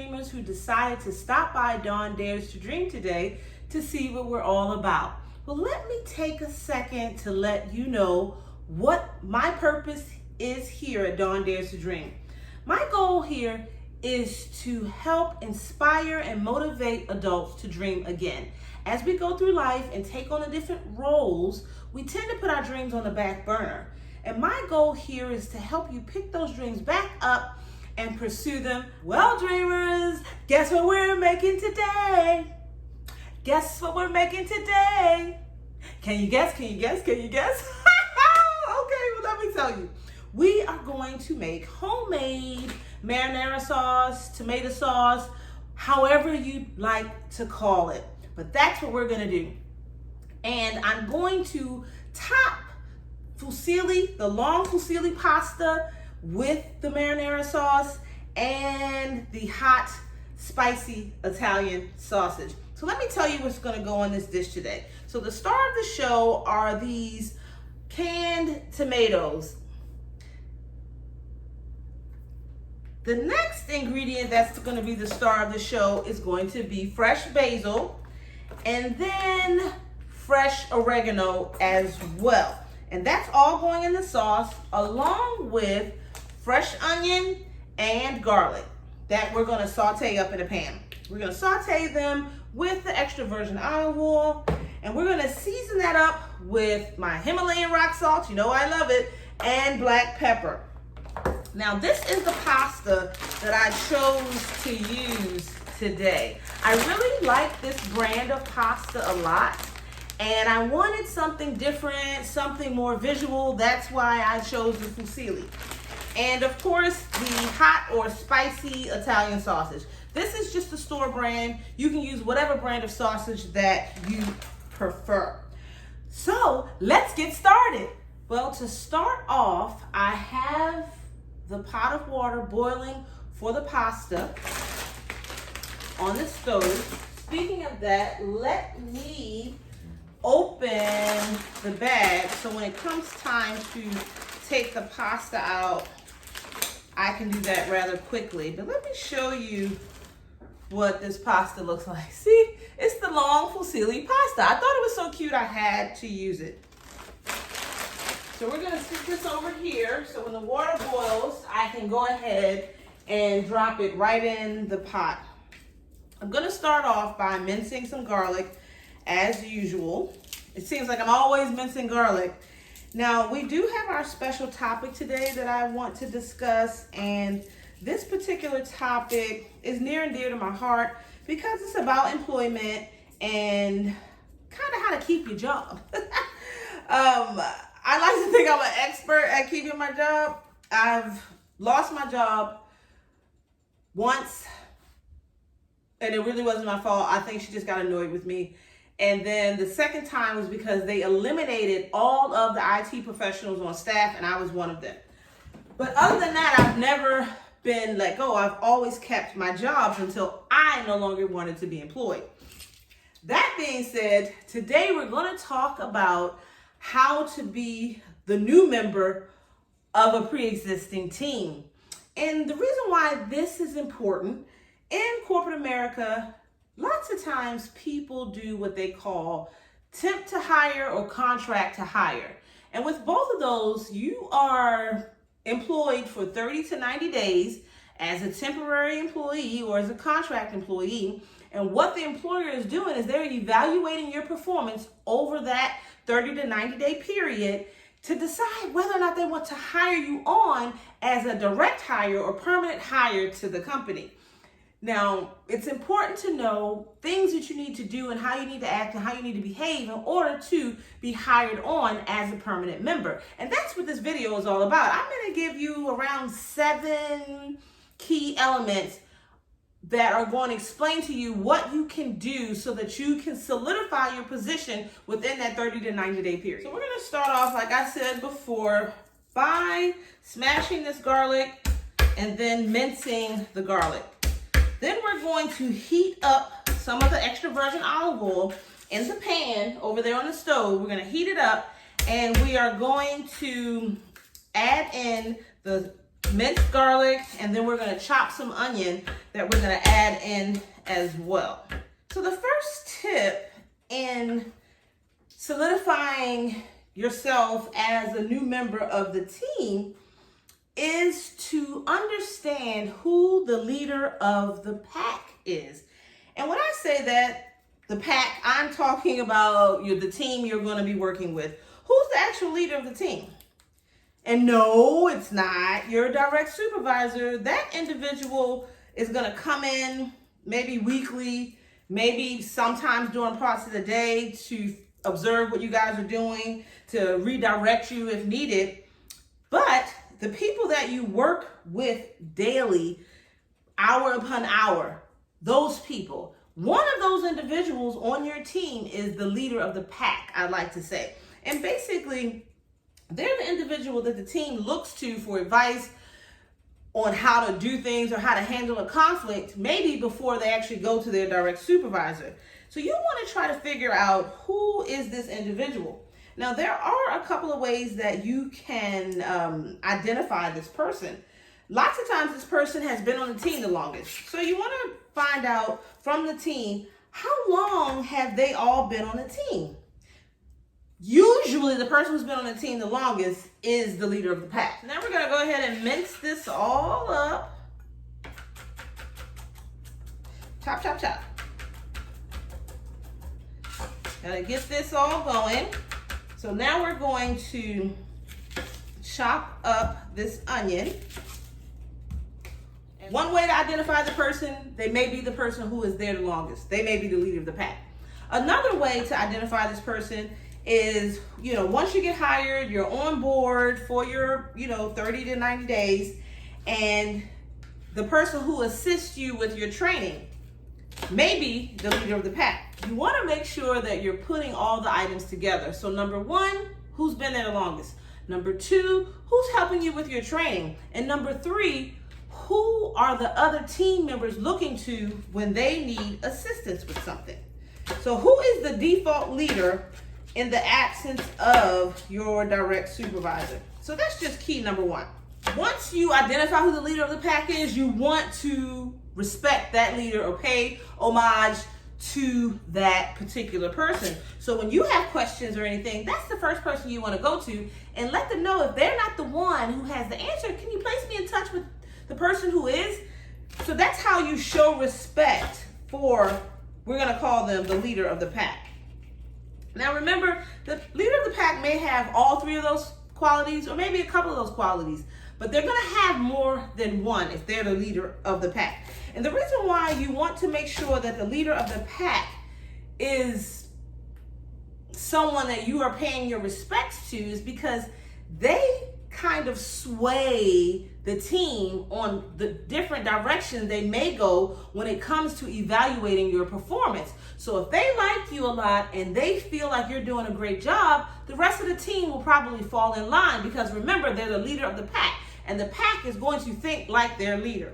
dreamers who decided to stop by Dawn Dares to Dream today to see what we're all about. Well, let me take a second to let you know what my purpose is here at Dawn Dares to Dream. My goal here is to help inspire and motivate adults to dream again. As we go through life and take on the different roles, we tend to put our dreams on the back burner. And my goal here is to help you pick those dreams back up and pursue them. Well, dreamers, guess what we're making today? Guess what we're making today? Can you guess? Can you guess? Can you guess? Okay, well, let me tell you. We are going to make homemade marinara sauce, tomato sauce, however you'd like to call it. But that's what we're going to do. And I'm going to top fusilli, the long fusilli pasta, with the marinara sauce and the hot, spicy Italian sausage. So let me tell you what's going to go on this dish today. So the star of the show are these canned tomatoes. The next ingredient that's going to be the star of the show is going to be fresh basil and then fresh oregano as well. And that's all going in the sauce along with fresh onion and garlic that we're going to saute up in a pan. We're going to saute them with the extra virgin olive oil, and we're going to season that up with my Himalayan rock salt, you know I love it, and black pepper. Now this is the pasta that I chose to use today. I really like this brand of pasta a lot, and I wanted something different, something more visual. That's why I chose the fusilli. And of course, the hot or spicy Italian sausage. This is just a store brand. You can use whatever brand of sausage that you prefer. So let's get started. Well, to start off, I have the pot of water boiling for the pasta on the stove. Speaking of that, let me open the bag so when it comes time to take the pasta out, I can do that rather quickly. But let me show you what this pasta looks like. See, it's the long fusilli pasta. I thought it was so cute I had to use it. So we're gonna stick this over here so when the water boils, I can go ahead and drop it right in the pot. I'm gonna start off by mincing some garlic as usual. It seems like I'm always mincing garlic. Now, we do have our special topic today that I want to discuss, and this particular topic is near and dear to my heart because it's about employment and kind of how to keep your job. I like to think I'm an expert at keeping my job. I've lost my job once, and it really wasn't my fault. I think she just got annoyed with me. And then the second time was because they eliminated all of the IT professionals on staff, and I was one of them. But other than that, I've never been let go. I've always kept my jobs until I no longer wanted to be employed. That being said, today we're going to talk about how to be the new member of a pre-existing team. And the reason why this is important, in corporate America, lots of times people do what they call temp to hire or contract to hire. And with both of those, you are employed for 30 to 90 days as a temporary employee or as a contract employee. And what the employer is doing is they're evaluating your performance over that 30 to 90 day period to decide whether or not they want to hire you on as a direct hire or permanent hire to the company. Now, it's important to know things that you need to do and how you need to act and how you need to behave in order to be hired on as a permanent member. And that's what this video is all about. I'm going to give you around 7 key elements that are going to explain to you what you can do so that you can solidify your position within that 30 to 90 day period. So we're going to start off, like I said before, by smashing this garlic and then mincing the garlic. Then we're going to heat up some of the extra virgin olive oil in the pan over there on the stove. We're going to heat it up, and we are going to add in the minced garlic, and then we're gonna chop some onion that we're gonna add in as well. So the first tip in solidifying yourself as a new member of the team is to understand who the leader of the pack is. And when I say that, the pack, I'm talking about the team you're going to be working with. Who's the actual leader of the team? And no, it's not your direct supervisor. That individual is going to come in maybe weekly, maybe sometimes during parts of the day to observe what you guys are doing, to redirect you if needed. But the people that you work with daily, hour upon hour, those people, one of those individuals on your team is the leader of the pack, I like to say. And basically, they're the individual that the team looks to for advice on how to do things or how to handle a conflict, maybe before they actually go to their direct supervisor. So you want to try to figure out who is this individual. Now, there are a couple of ways that you can identify this person. Lots of times this person has been on the team the longest. So you want to find out from the team, how long have they all been on the team? Usually the person who's been on the team the longest is the leader of the pack. Now we're going to go ahead and mince this all up. Chop, chop, chop. Gotta get this all going. So now we're going to chop up this onion. And one way to identify the person, they may be the person who is there the longest. They may be the leader of the pack. Another way to identify this person is, once you get hired, you're on board for your, 30 to 90 days, and the person who assists you with your training may be the leader of the pack. You want to make sure that you're putting all the items together. So number one, who's been there the longest? Number two, who's helping you with your training? And number three, who are the other team members looking to when they need assistance with something? So who is the default leader in the absence of your direct supervisor? So that's just key number one. Once you identify who the leader of the pack is, you want to respect that leader or pay homage to that particular person. So when you have questions or anything, that's the first person you want to go to and let them know if they're not the one who has the answer, can you place me in touch with the person who is? So that's how you show respect for, we're going to call them the leader of the pack. Now remember, the leader of the pack may have all three of those qualities or maybe a couple of those qualities, but they're going to have more than one if they're the leader of the pack. And the reason why you want to make sure that the leader of the pack is someone that you are paying your respects to is because they kind of sway the team on the different directions they may go when it comes to evaluating your performance. So if they like you a lot and they feel like you're doing a great job, the rest of the team will probably fall in line because remember, they're the leader of the pack and the pack is going to think like their leader.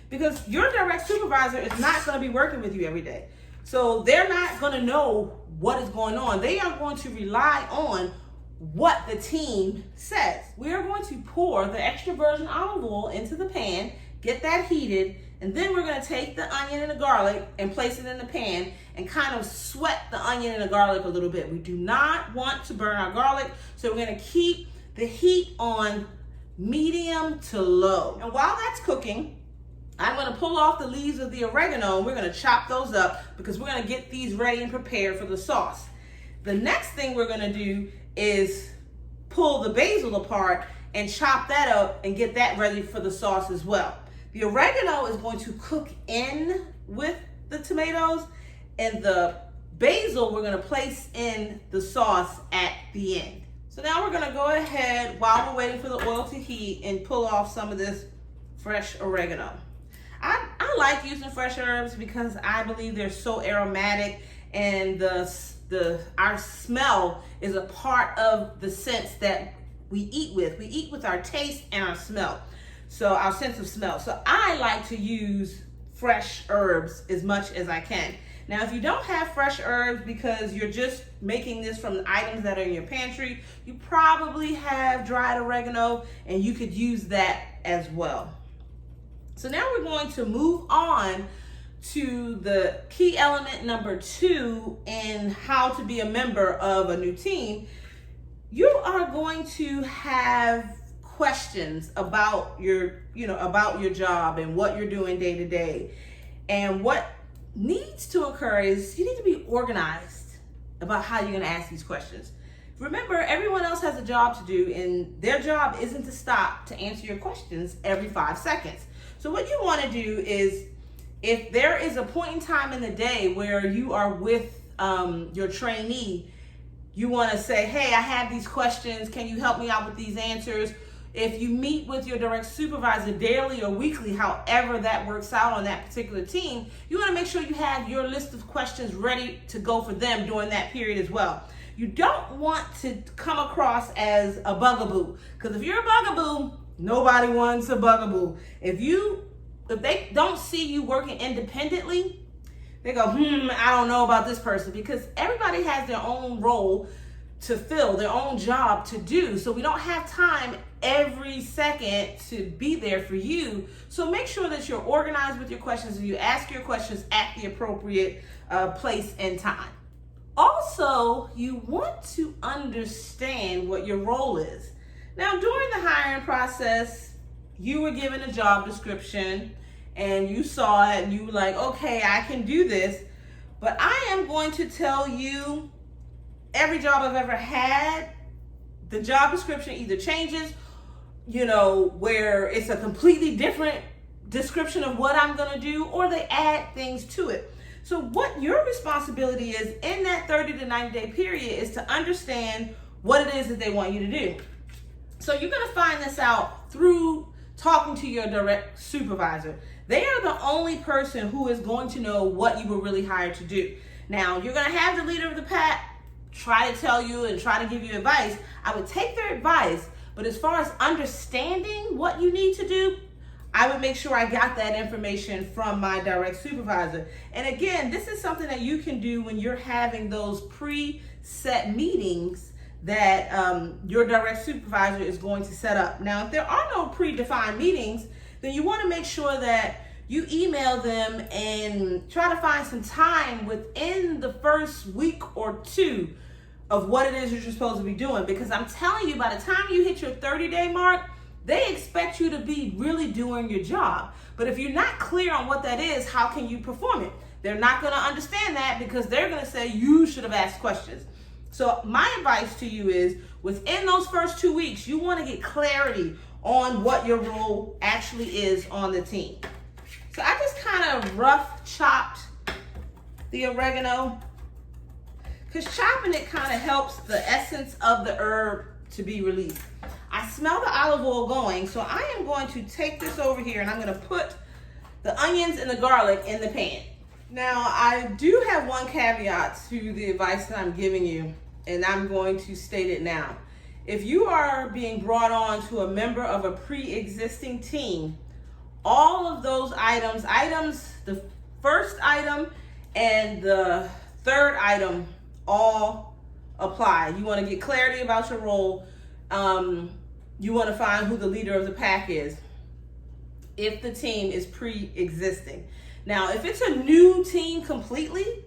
Because your direct supervisor is not going to be working with you every day. So they're not going to know what is going on. They are going to rely on what the team says. We are going to pour the extra virgin olive oil into the pan, get that heated, and then we're going to take the onion and the garlic and place it in the pan and kind of sweat the onion and the garlic a little bit. We do not want to burn our garlic, so we're going to keep the heat on medium to low. And while that's cooking, I'm going to pull off the leaves of the oregano and we're going to chop those up because we're going to get these ready and prepared for the sauce. The next thing we're going to do is pull the basil apart and chop that up and get that ready for the sauce as well. The oregano is going to cook in with the tomatoes, and the basil we're going to place in the sauce at the end. So now we're going to go ahead while we're waiting for the oil to heat and pull off some of this fresh oregano. I like using fresh herbs because I believe they're so aromatic, and our smell is a part of the sense that we eat with. We eat with our taste and our smell. So our sense of smell. So I like to use fresh herbs as much as I can. Now, if you don't have fresh herbs because you're just making this from items that are in your pantry, you probably have dried oregano and you could use that as well. So now we're going to move on to the key element number 2 in how to be a member of a new team. You are going to have questions about your job and what you're doing day to day. And what needs to occur is you need to be organized about how you're going to ask these questions. Remember, everyone else has a job to do, and their job isn't to stop to answer your questions every 5 seconds. So what you want to do is, if there is a point in time in the day where you are with your trainee, you want to say, hey, I have these questions. Can you help me out with these answers? If you meet with your direct supervisor daily or weekly, however that works out on that particular team, you want to make sure you have your list of questions ready to go for them during that period as well. You don't want to come across as a bugaboo, because if you're a bugaboo, nobody wants a bugaboo. If they don't see you working independently, they go, I don't know about this person, because everybody has their own role to fill, their own job to do. So we don't have time every second to be there for you. So make sure that you're organized with your questions and you ask your questions at the appropriate place and time. Also, you want to understand what your role is. Now, during the hiring process, you were given a job description and you saw it and you were like, okay, I can do this. But I am going to tell you, every job I've ever had, the job description either changes, where it's a completely different description of what I'm going to do, or they add things to it. So what your responsibility is in that 30 to 90 day period is to understand what it is that they want you to do. So you're going to find this out through talking to your direct supervisor. They are the only person who is going to know what you were really hired to do. Now, you're going to have the leader of the pack try to tell you and try to give you advice. I would take their advice, but as far as understanding what you need to do, I would make sure I got that information from my direct supervisor. And again, this is something that you can do when you're having those pre-set meetings that your direct supervisor is going to set up. Now, if there are no predefined meetings, then you want to make sure that you email them and try to find some time within the first week or 2 of what it is you're supposed to be doing. Because I'm telling you, by the time you hit your 30-day mark, they expect you to be really doing your job. But if you're not clear on what that is, how can you perform it? They're not going to understand that, because they're going to say you should have asked questions. So my advice to you is, within those first 2 weeks, you want to get clarity on what your role actually is on the team. So I just kind of rough chopped the oregano, because chopping it kind of helps the essence of the herb to be released. I smell the olive oil going, so I am going to take this over here and I'm going to put the onions and the garlic in the pan. Now, I do have one caveat to the advice that I'm giving you, and I'm going to state it now. If you are being brought on to a member of a pre-existing team, all of those items, the first item and the third item all apply. You want to get clarity about your role. You want to find who the leader of the pack is if the team is pre-existing. Now, if it's a new team completely,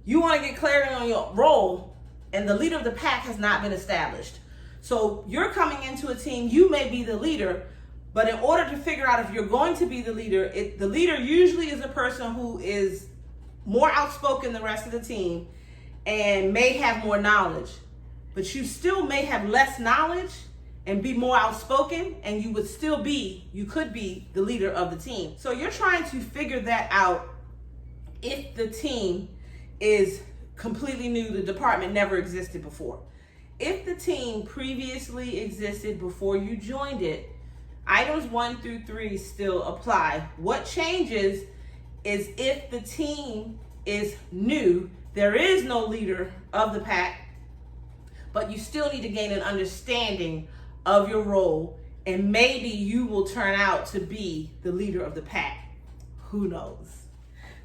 you want to get clarity on your role, and the leader of the pack has not been established. So you're coming into a team, you may be the leader, but in order to figure out if you're going to be the leader, the leader usually is a person who is more outspoken than the rest of the team and may have more knowledge. But you still may have less knowledge and be more outspoken, and you could be the leader of the team. So you're trying to figure that out if the team is completely new, the department never existed before. If the team previously existed before you joined it, items 1 through 3 still apply. What changes is if the team is new, there is no leader of the pack, but you still need to gain an understanding of your role, and maybe you will turn out to be the leader of the pack. Who knows?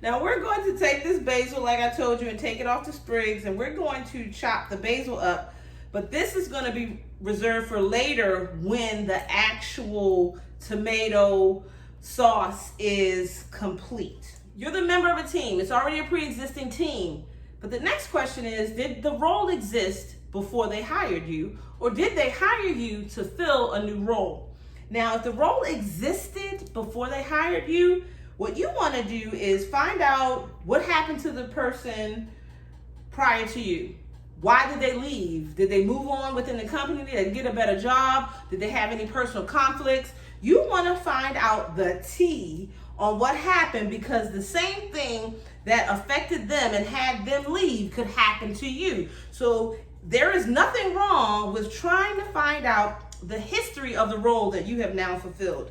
Now we're going to take this basil, like I told you, and take it off the sprigs, and we're going to chop the basil up. But this is going to be reserved for later when the actual tomato sauce is complete. You're the member of a team. It's already a pre-existing team. But the next question is, did the role exist before they hired you, or did they hire you to fill a new role? Now, if the role existed before they hired you, what you want to do is find out what happened to the person prior to you. Why did they leave? Did they move on within the company? Did they get a better job? Did they have any personal conflicts? You want to find out the tea on what happened, because the same thing that affected them and had them leave could happen to you. So there is nothing wrong with trying to find out the history of the role that you have now fulfilled.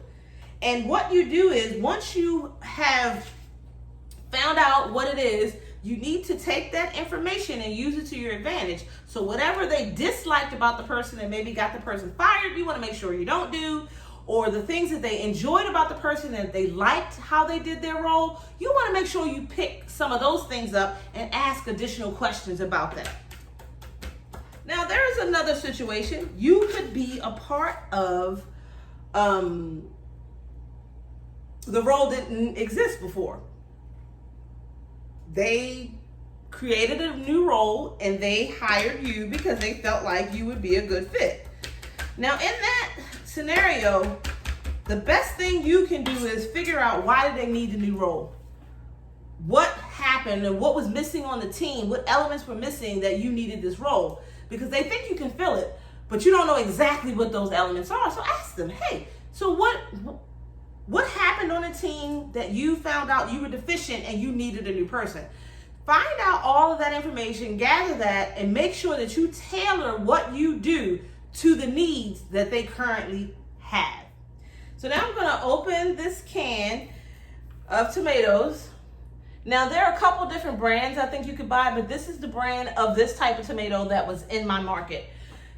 And what you do is, once you have found out what it is, you need to take that information and use it to your advantage. So whatever they disliked about the person and maybe got the person fired, you want to make sure you don't do. Or the things that they enjoyed about the person and they liked how they did their role, you want to make sure you pick some of those things up and ask additional questions about that. Now, there is another situation. You could be a part of the role didn't exist before. They created a new role and they hired you because they felt like you would be a good fit. Now, in that scenario, the best thing you can do is figure out, why did they need a new role? What happened and what was missing on the team? What elements were missing that you needed this role? Because they think you can fill it, but you don't know exactly what those elements are. So ask them, hey, so what happened on the team that you found out you were deficient and you needed a new person? Find out all of that information, gather that, and make sure that you tailor what you do to the needs that they currently have. So now I'm going to open this can of tomatoes. Now, there are a couple different brands I think you could buy, but this is the brand of this type of tomato that was in my market.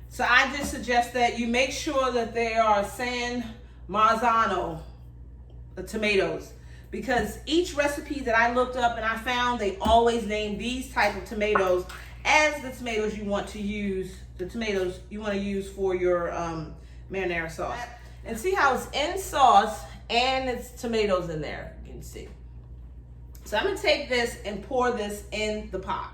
So I just suggest that you make sure that they are San Marzano tomatoes, because each recipe that I looked up and I found, they always name these type of tomatoes as the tomatoes you want to use, for your marinara sauce. And see how it's in sauce and it's tomatoes in there, you can see. So I'm gonna take this and pour this in the pot.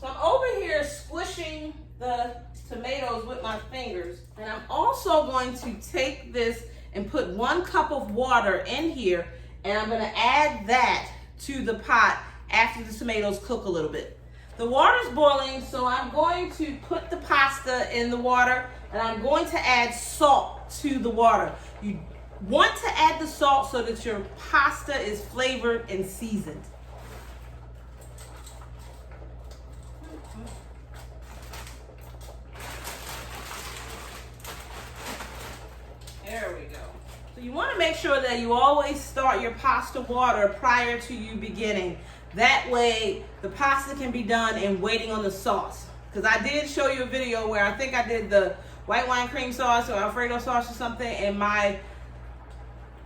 So I'm over here squishing the tomatoes with my fingers, and I'm also going to take this and put 1 cup of water in here, and I'm gonna add that to the pot after the tomatoes cook a little bit. The water's boiling, so I'm going to put the pasta in the water, and I'm going to add salt to the water. You want to add the salt so that your pasta is flavored and seasoned. There we go. So you want to make sure that you always start your pasta water prior to you beginning. That way the pasta can be done and waiting on the sauce. Because I did show you a video where I think I did the white wine cream sauce or Alfredo sauce or something, and my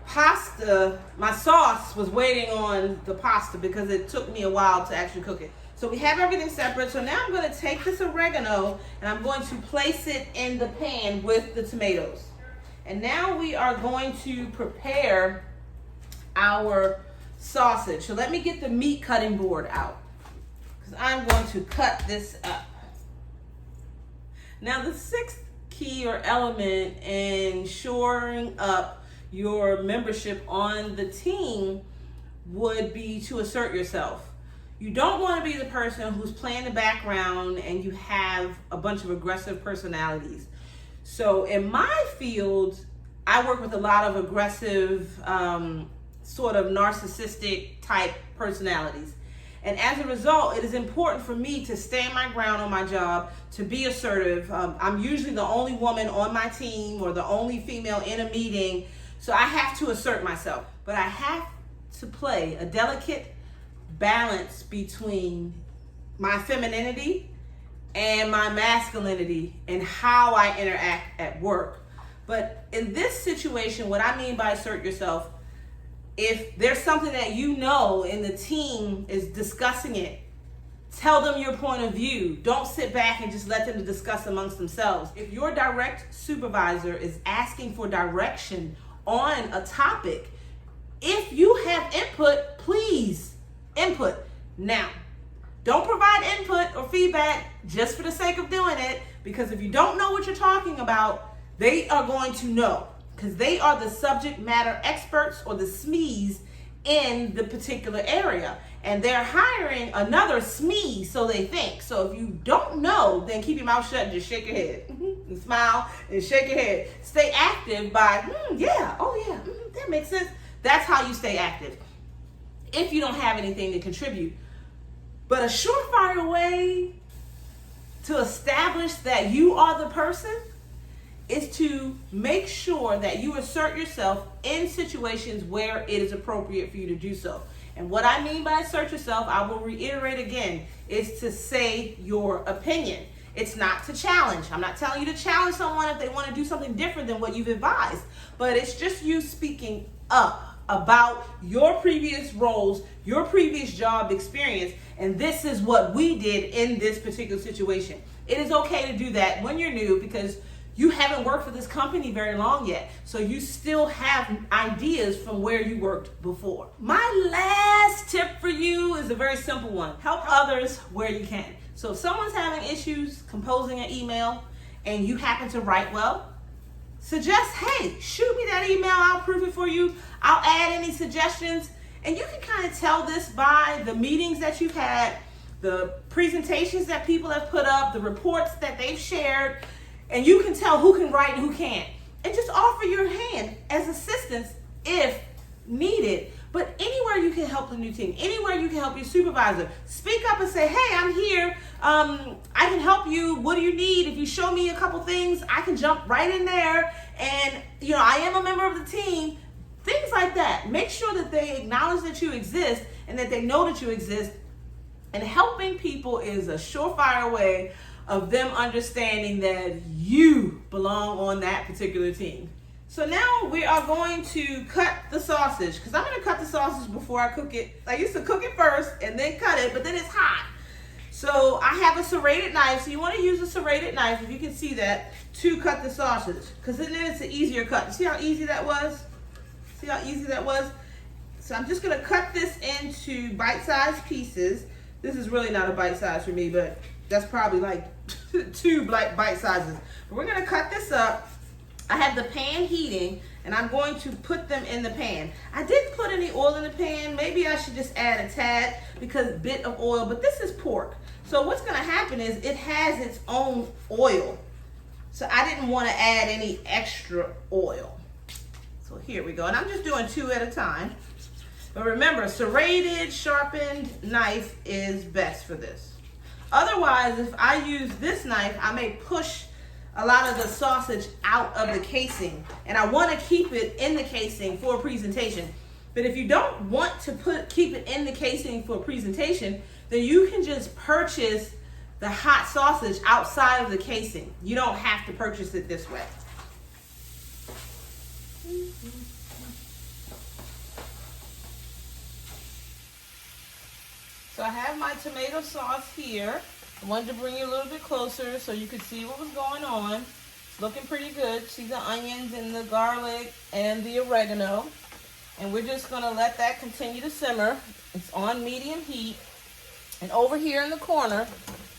sauce was waiting on the pasta because it took me a while to actually cook it. So we have everything separate. So now I'm going to take this oregano and I'm going to place it in the pan with the tomatoes. And now we are going to prepare our sausage. So let me get the meat cutting board out, because I'm going to cut this up. Now, the 6th key or element in shoring up your membership on the team would be to assert yourself. You don't want to be the person who's playing the background and you have a bunch of aggressive personalities. So in my field, I work with a lot of aggressive, sort of narcissistic type personalities. And as a result, it is important for me to stand my ground on my job, to be assertive. I'm usually the only woman on my team or the only female in a meeting, so I have to assert myself. But I have to play a delicate balance between my femininity and my masculinity and how I interact at work. But in this situation, what I mean by assert yourself If there's something that you know and the team is discussing it, tell them your point of view. Don't sit back and just let them discuss amongst themselves. If your direct supervisor is asking for direction on a topic, if you have input, please input. Now, don't provide input or feedback just for the sake of doing it, because if you don't know what you're talking about, they are going to know, because they are the subject matter experts or the SMEs in the particular area, and they're hiring another SME, so they think. So if you don't know, then keep your mouth shut and just shake your head and smile and shake your head. Stay active by yeah, oh yeah, that makes sense. That's how you stay active if you don't have anything to contribute. But a surefire way to establish that you are the person is to make sure that you assert yourself in situations where it is appropriate for you to do so. And what I mean by assert yourself, I will reiterate again, is to say your opinion. It's not to challenge. I'm not telling you to challenge someone if they want to do something different than what you've advised, but it's just you speaking up about your previous roles, your previous job experience, and this is what we did in this particular situation. It is okay to do that when you're new, because you haven't worked for this company very long yet, so you still have ideas from where you worked before. My last tip for you is a very simple one. Help others where you can. So if someone's having issues composing an email and you happen to write well, suggest, hey, shoot me that email, I'll proof it for you, I'll add any suggestions. And you can kind of tell this by the meetings that you've had, the presentations that people have put up, the reports that they've shared, and you can tell who can write and who can't. And just offer your hand as assistance if needed. But anywhere you can help the new team, anywhere you can help your supervisor, speak up and say, hey, I'm here. I can help you. What do you need? If you show me a couple things, I can jump right in there. And, I am a member of the team. Things like that. Make sure that they acknowledge that you exist and that they know that you exist. And helping people is a surefire way of them understanding that you belong on that particular team. So now we are going to cut the sausage, because I'm going to cut the sausage before I cook it. I used to cook it first and then cut it, but then it's hot. So I have a serrated knife, so you want to use a serrated knife, if you can see that, to cut the sausage, because then it's an easier cut. You see how easy that was? See how easy that was? So I'm just going to cut this into bite-sized pieces. This is really not a bite size for me, but that's probably like 2 bite sizes. But we're going to cut this up. I have the pan heating, and I'm going to put them in the pan. I didn't put any oil in the pan. Maybe I should just add a tad, because a bit of oil, but this is pork. So what's going to happen is it has its own oil. So I didn't want to add any extra oil. So here we go. And I'm just doing 2 at a time. But remember, serrated, sharpened knife is best for this. Otherwise, if I use this knife, I may push a lot of the sausage out of the casing. And I want to keep it in the casing for a presentation. But if you don't want to keep it in the casing for a presentation, then you can just purchase the hot sausage outside of the casing. You don't have to purchase it this way. So I have my tomato sauce here. I wanted to bring you a little bit closer so you could see what was going on. It's looking pretty good. See the onions and the garlic and the oregano. And we're just going to let that continue to simmer. It's on medium heat. And over here in the corner,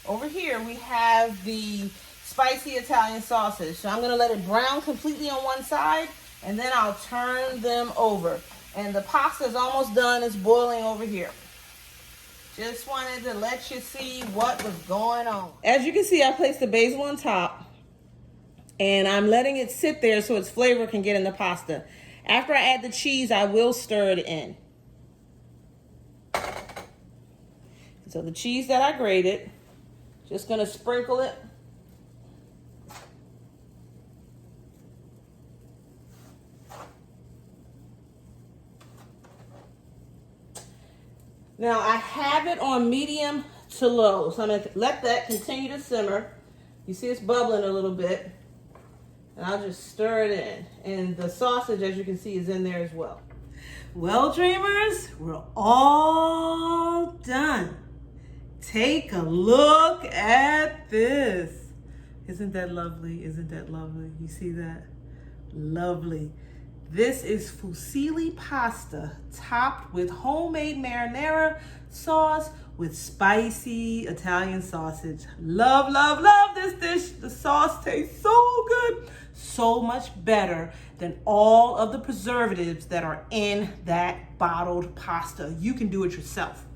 over here we have the spicy Italian sausage. So I'm going to let it brown completely on one side, and then I'll turn them over. And the pasta is almost done. It's boiling over here. Just wanted to let you see what was going on. As you can see, I placed the basil on top, and I'm letting it sit there so its flavor can get in the pasta. After I add the cheese, I will stir it in. So the cheese that I grated, just gonna sprinkle it. Now I have it on medium to low, so I'm gonna let that continue to simmer. You see it's bubbling a little bit, and I'll just stir it in. And the sausage, as you can see, is in there as well. Well, dreamers, we're all done. Take a look at this. Isn't that lovely? Isn't that lovely? You see that? Lovely. This is fusilli pasta topped with homemade marinara sauce with spicy Italian sausage. Love, love, love this dish. The sauce tastes so good. So much better than all of the preservatives that are in that bottled pasta. You can do it yourself.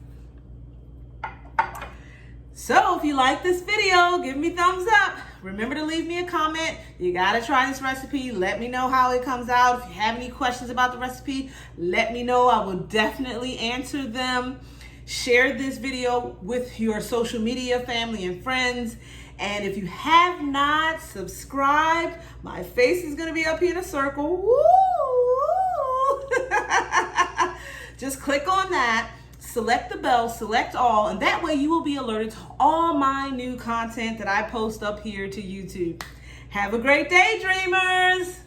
So if you like this video, give me a thumbs up. Remember to leave me a comment. You gotta try this recipe. Let me know how it comes out. If you have any questions about the recipe, let me know. I will definitely answer them. Share this video with your social media, family, and friends. And if you have not subscribed, my face is gonna be up here in a circle. Woo! Just click on that. Select the bell, select all, and that way you will be alerted to all my new content that I post up here to YouTube. Have a great day, dreamers!